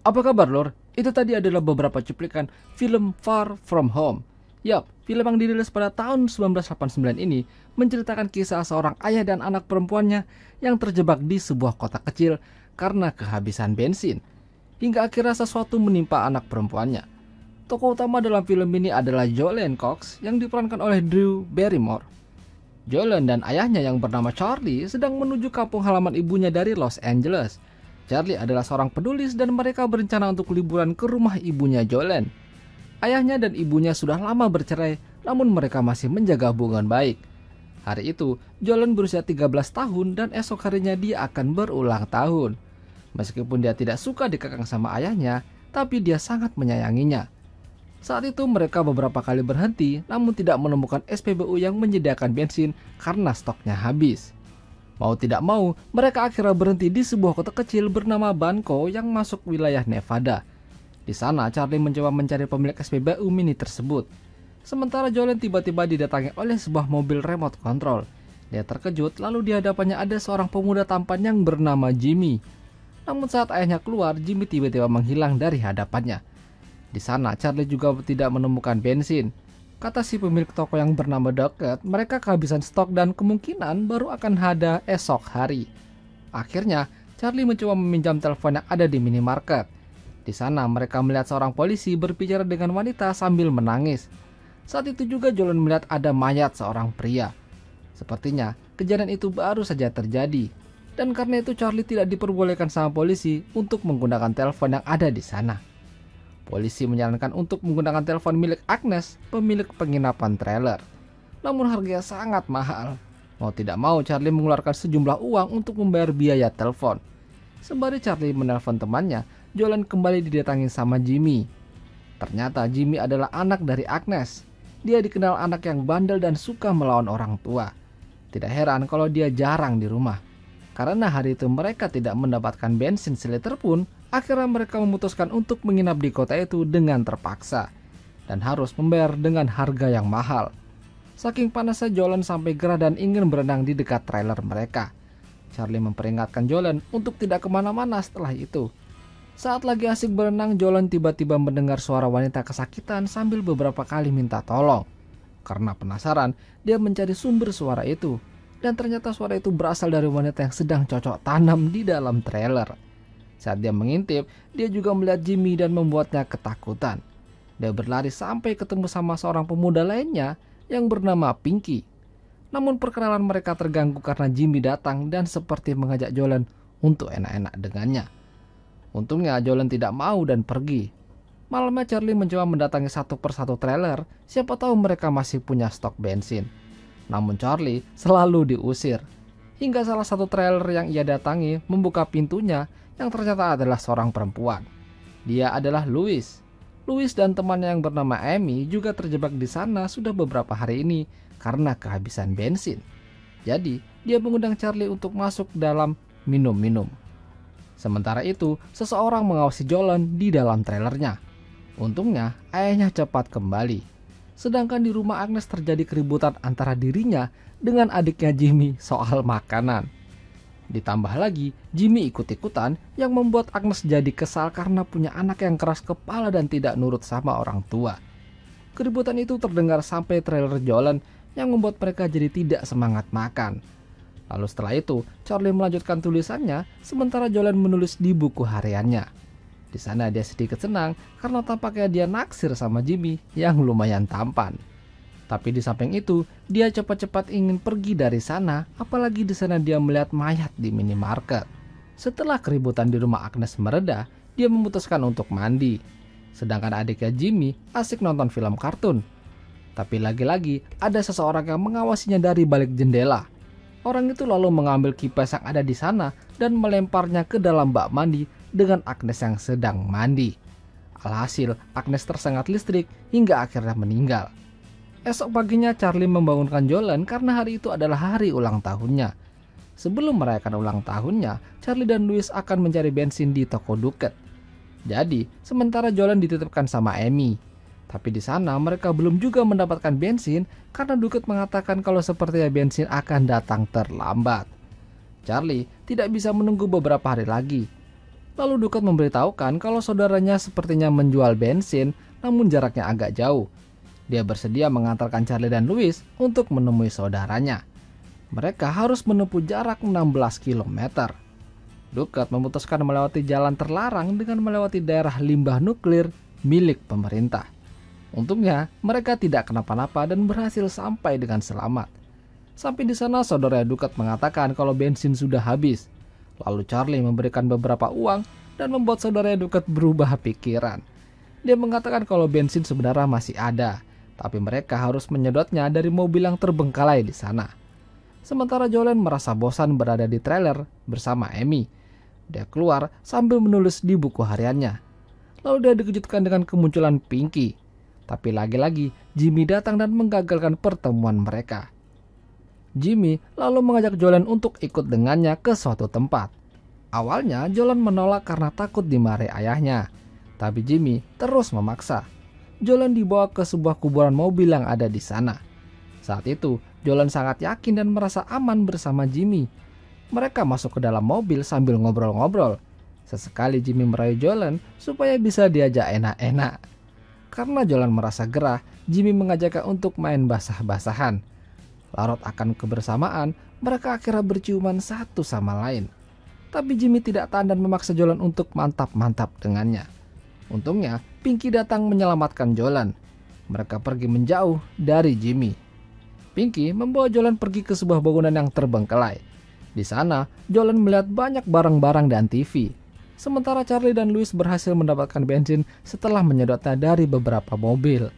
Apa kabar, Lur? Itu tadi adalah beberapa cuplikan film Far From Home. Yap, film yang dirilis pada tahun 1989 ini menceritakan kisah seorang ayah dan anak perempuannya yang terjebak di sebuah kota kecil karena kehabisan bensin. Hingga akhirnya sesuatu menimpa anak perempuannya. Tokoh utama dalam film ini adalah Jolene Cox yang diperankan oleh Drew Barrymore. Jolene dan ayahnya yang bernama Charlie sedang menuju kampung halaman ibunya dari Los Angeles. Charlie adalah seorang penulis dan mereka berencana untuk liburan ke rumah ibunya Jolene. Ayahnya dan ibunya sudah lama bercerai, namun mereka masih menjaga hubungan baik. Hari itu, Jolene berusia 13 tahun dan esok harinya dia akan berulang tahun. Meskipun dia tidak suka dikekang sama ayahnya, tapi dia sangat menyayanginya. Saat itu mereka beberapa kali berhenti, namun tidak menemukan SPBU yang menyediakan bensin karena stoknya habis. Mau tidak mau, mereka akhirnya berhenti di sebuah kota kecil bernama Banco yang masuk wilayah Nevada. Di sana, Charlie mencoba mencari pemilik SPBU mini tersebut. Sementara Jolene tiba-tiba didatangi oleh sebuah mobil remote control. Dia terkejut, lalu di hadapannya ada seorang pemuda tampan yang bernama Jimmy. Namun saat ayahnya keluar, Jimmy tiba-tiba menghilang dari hadapannya. Di sana, Charlie juga tidak menemukan bensin. Kata si pemilik toko yang bernama Docket, mereka kehabisan stok dan kemungkinan baru akan ada esok hari. Akhirnya, Charlie mencoba meminjam telepon yang ada di minimarket. Di sana, mereka melihat seorang polisi berbicara dengan wanita sambil menangis. Saat itu juga Jolene melihat ada mayat seorang pria. Sepertinya, kejadian itu baru saja terjadi. Dan karena itu Charlie tidak diperbolehkan sama polisi untuk menggunakan telepon yang ada di sana. Polisi menyarankan untuk menggunakan telepon milik Agnes, pemilik penginapan trailer. Namun harganya sangat mahal. Mau tidak mau Charlie mengeluarkan sejumlah uang untuk membayar biaya telepon. Sembari Charlie menelpon temannya, Jolene kembali didatangi sama Jimmy. Ternyata Jimmy adalah anak dari Agnes. Dia dikenal anak yang bandel dan suka melawan orang tua. Tidak heran kalau dia jarang di rumah. Karena hari itu mereka tidak mendapatkan bensin seliter pun, akhirnya mereka memutuskan untuk menginap di kota itu dengan terpaksa. Dan harus membayar dengan harga yang mahal. Saking panasnya Jolene sampai gerah dan ingin berenang di dekat trailer mereka. Charlie memperingatkan Jolene untuk tidak kemana-mana setelah itu. Saat lagi asik berenang, Jolene tiba-tiba mendengar suara wanita kesakitan sambil beberapa kali minta tolong. Karena penasaran, dia mencari sumber suara itu. Dan ternyata suara itu berasal dari wanita yang sedang cocok tanam di dalam trailer. Saat dia mengintip, dia juga melihat Jimmy dan membuatnya ketakutan. Dia berlari sampai ketemu sama seorang pemuda lainnya yang bernama Pinky. Namun perkenalan mereka terganggu karena Jimmy datang dan seperti mengajak Jolene untuk enak-enak dengannya. Untungnya Jolene tidak mau dan pergi. Malamnya Charlie mencoba mendatangi satu persatu trailer, siapa tahu mereka masih punya stok bensin. Namun Charlie selalu diusir. Hingga salah satu trailer yang ia datangi membuka pintunya yang ternyata adalah seorang perempuan. Dia adalah Louis. Louis dan temannya yang bernama Amy juga terjebak di sana sudah beberapa hari ini karena kehabisan bensin. Jadi dia mengundang Charlie untuk masuk dalam minum-minum. Sementara itu, seseorang mengawasi Jolene di dalam trailernya. Untungnya, ayahnya cepat kembali. Sedangkan di rumah Agnes terjadi keributan antara dirinya dengan adiknya Jimmy soal makanan. Ditambah lagi, Jimmy ikut-ikutan yang membuat Agnes jadi kesal karena punya anak yang keras kepala dan tidak nurut sama orang tua. Keributan itu terdengar sampai trailer Jolene yang membuat mereka jadi tidak semangat makan. Lalu setelah itu, Charlie melanjutkan tulisannya sementara Jolene menulis di buku hariannya. Di sana dia sedikit senang karena tampaknya dia naksir sama Jimmy yang lumayan tampan. Tapi di samping itu, dia cepat-cepat ingin pergi dari sana, apalagi di sana dia melihat mayat di minimarket. Setelah keributan di rumah Agnes mereda, dia memutuskan untuk mandi. Sedangkan adiknya Jimmy asik nonton film kartun. Tapi lagi-lagi ada seseorang yang mengawasinya dari balik jendela. Orang itu lalu mengambil kipas yang ada di sana dan melemparnya ke dalam bak mandi dengan Agnes yang sedang mandi. Alhasil, Agnes tersengat listrik hingga akhirnya meninggal. Esok paginya Charlie membangunkan Jolene karena hari itu adalah hari ulang tahunnya. Sebelum merayakan ulang tahunnya, Charlie dan Louis akan mencari bensin di toko Docket. Jadi, sementara Jolene dititipkan sama Amy. Tapi di sana mereka belum juga mendapatkan bensin karena Docket mengatakan kalau sepertinya bensin akan datang terlambat. Charlie tidak bisa menunggu beberapa hari lagi. Lalu Dukat memberitahukan kalau saudaranya sepertinya menjual bensin, namun jaraknya agak jauh. Dia bersedia mengantarkan Charlie dan Louis untuk menemui saudaranya. Mereka harus menempuh jarak 16 km. Dukat memutuskan melewati jalan terlarang dengan melewati daerah limbah nuklir milik pemerintah. Untungnya, mereka tidak kenapa-napa dan berhasil sampai dengan selamat. Sampai di sana, saudara Dukat mengatakan kalau bensin sudah habis. Lalu Charlie memberikan beberapa uang dan membuat saudara Dukat berubah pikiran. Dia mengatakan kalau bensin sebenarnya masih ada, tapi mereka harus menyedotnya dari mobil yang terbengkalai di sana. Sementara Jolene merasa bosan berada di trailer bersama Amy. Dia keluar sambil menulis di buku hariannya. Lalu dia dikejutkan dengan kemunculan Pinky. Tapi lagi-lagi Jimmy datang dan menggagalkan pertemuan mereka. Jimmy lalu mengajak Jolene untuk ikut dengannya ke suatu tempat. Awalnya Jolene menolak karena takut dimarahi ayahnya. Tapi Jimmy terus memaksa. Jolene dibawa ke sebuah kuburan mobil yang ada di sana. Saat itu Jolene sangat yakin dan merasa aman bersama Jimmy. Mereka masuk ke dalam mobil sambil ngobrol-ngobrol. Sesekali Jimmy merayu Jolene supaya bisa diajak enak-enak. Karena Jolene merasa gerah, Jimmy mengajaknya untuk main basah-basahan. Larut akan kebersamaan, mereka akhirnya berciuman satu sama lain. Tapi Jimmy tidak tahan dan memaksa Jolene untuk mantap-mantap dengannya. Untungnya, Pinky datang menyelamatkan Jolene. Mereka pergi menjauh dari Jimmy. Pinky membawa Jolene pergi ke sebuah bangunan yang terbengkelai. Di sana, Jolene melihat banyak barang-barang dan TV. Sementara Charlie dan Louis berhasil mendapatkan bensin setelah menyedotnya dari beberapa mobil.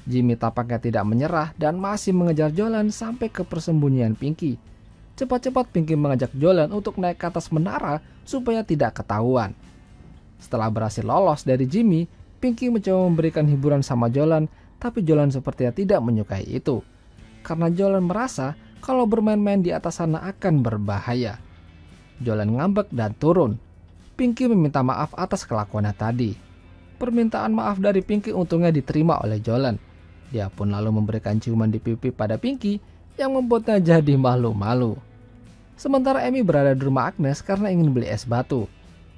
Jimmy tampaknya tidak menyerah dan masih mengejar Jolene sampai ke persembunyian Pinky. Cepat-cepat Pinky mengajak Jolene untuk naik ke atas menara supaya tidak ketahuan. Setelah berhasil lolos dari Jimmy, Pinky mencoba memberikan hiburan sama Jolene, tapi Jolene sepertinya tidak menyukai itu. Karena Jolene merasa kalau bermain-main di atas sana akan berbahaya. Jolene ngambek dan turun. Pinky meminta maaf atas kelakuannya tadi. Permintaan maaf dari Pinky untungnya diterima oleh Jolene. Dia pun lalu memberikan ciuman di pipi pada Pinky yang membuatnya jadi malu-malu. Sementara Amy berada di rumah Agnes karena ingin beli es batu.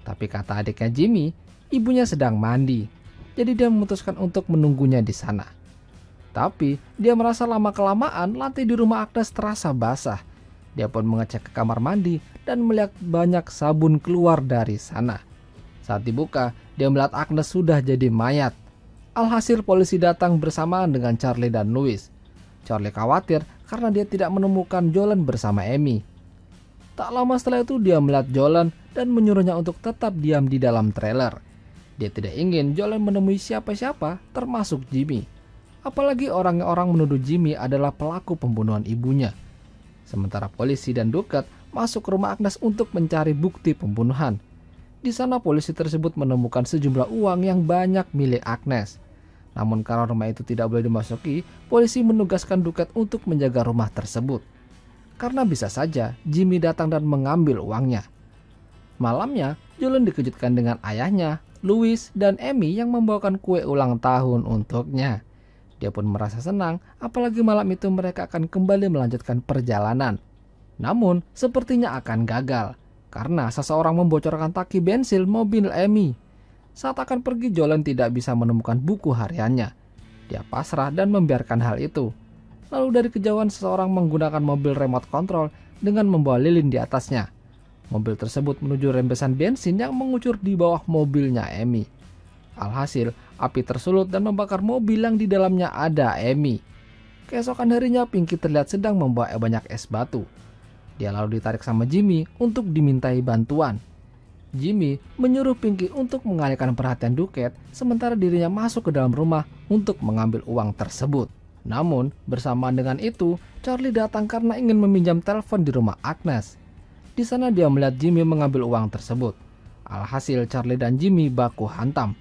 Tapi kata adiknya Jimmy, ibunya sedang mandi. Jadi dia memutuskan untuk menunggunya di sana. Tapi dia merasa lama-kelamaan lantai di rumah Agnes terasa basah. Dia pun mengecek ke kamar mandi dan melihat banyak sabun keluar dari sana. Saat dibuka, dia melihat Agnes sudah jadi mayat. Alhasil polisi datang bersamaan dengan Charlie dan Louis. Charlie khawatir karena dia tidak menemukan Jolene bersama Amy. Tak lama setelah itu dia melihat Jolene dan menyuruhnya untuk tetap diam di dalam trailer. Dia tidak ingin Jolene menemui siapa-siapa termasuk Jimmy. Apalagi orang-orang menuduh Jimmy adalah pelaku pembunuhan ibunya. Sementara polisi dan Dukat masuk ke rumah Agnes untuk mencari bukti pembunuhan. Di sana polisi tersebut menemukan sejumlah uang yang banyak milik Agnes. Namun karena rumah itu tidak boleh dimasuki, polisi menugaskan Dukat untuk menjaga rumah tersebut. Karena bisa saja Jimmy datang dan mengambil uangnya. Malamnya, Jolene dikejutkan dengan ayahnya, Louis, dan Amy yang membawakan kue ulang tahun untuknya. Dia pun merasa senang, apalagi malam itu mereka akan kembali melanjutkan perjalanan. Namun, sepertinya akan gagal, karena seseorang membocorkan tangki bensin mobil Amy. Saat akan pergi, Jolene tidak bisa menemukan buku hariannya. Dia pasrah dan membiarkan hal itu. Lalu dari kejauhan seseorang menggunakan mobil remote control dengan membawa lilin di atasnya. Mobil tersebut menuju rembesan bensin yang mengucur di bawah mobilnya Amy. Alhasil, api tersulut dan membakar mobil yang di dalamnya ada Amy. Keesokan harinya, Pinky terlihat sedang membawa banyak es batu. Dia lalu ditarik sama Jimmy untuk dimintai bantuan. Jimmy menyuruh Pinky untuk mengalihkan perhatian Dukat, sementara dirinya masuk ke dalam rumah untuk mengambil uang tersebut. Namun, bersamaan dengan itu, Charlie datang karena ingin meminjam telepon di rumah Agnes. Di sana dia melihat Jimmy mengambil uang tersebut. Alhasil, Charlie dan Jimmy baku hantam.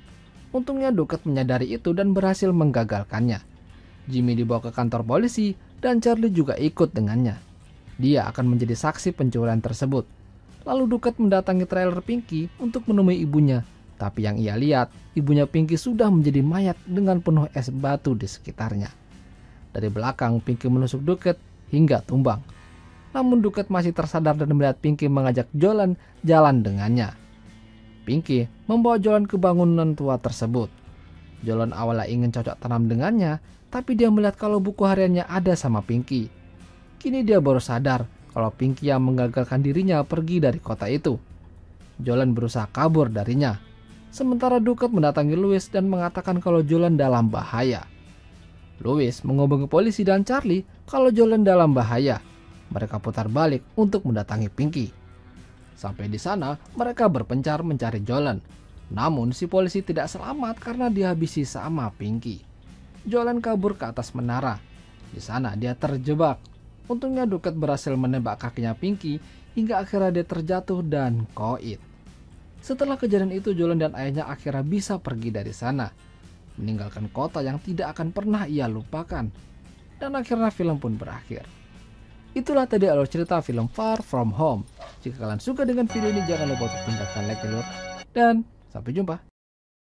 Untungnya Dukat menyadari itu dan berhasil menggagalkannya. Jimmy dibawa ke kantor polisi dan Charlie juga ikut dengannya. Dia akan menjadi saksi pencurian tersebut. Lalu Dukat mendatangi trailer Pinky untuk menemui ibunya. Tapi yang ia lihat, ibunya Pinky sudah menjadi mayat dengan penuh es batu di sekitarnya. Dari belakang, Pinky menusuk Dukat hingga tumbang. Namun Dukat masih tersadar dan melihat Pinky mengajak Jolene jalan dengannya. Pinky membawa Jolan ke bangunan tua tersebut. Jolan awalnya ingin cocok tanam dengannya, tapi dia melihat kalau buku hariannya ada sama Pinky. Kini dia baru sadar kalau Pinky yang menggagalkan dirinya pergi dari kota itu. Jolan berusaha kabur darinya. Sementara Dukat mendatangi Louis dan mengatakan kalau Jolan dalam bahaya. Louis menghubungi polisi dan Charlie kalau Jolan dalam bahaya. Mereka putar balik untuk mendatangi Pinky. Sampai di sana, mereka berpencar mencari Jolan. Namun si polisi tidak selamat karena dihabisi sama Pinky. Jolan kabur ke atas menara. Di sana dia terjebak. Untungnya Dukat berhasil menembak kakinya Pinky hingga akhirnya dia terjatuh dan koit. Setelah kejadian itu, Jolan dan ayahnya akhirnya bisa pergi dari sana, meninggalkan kota yang tidak akan pernah ia lupakan. Dan akhirnya film pun berakhir. Itulah tadi alur cerita film Far From Home. Jika kalian suka dengan video ini, jangan lupa untuk tinggalkan like, dan sampai jumpa.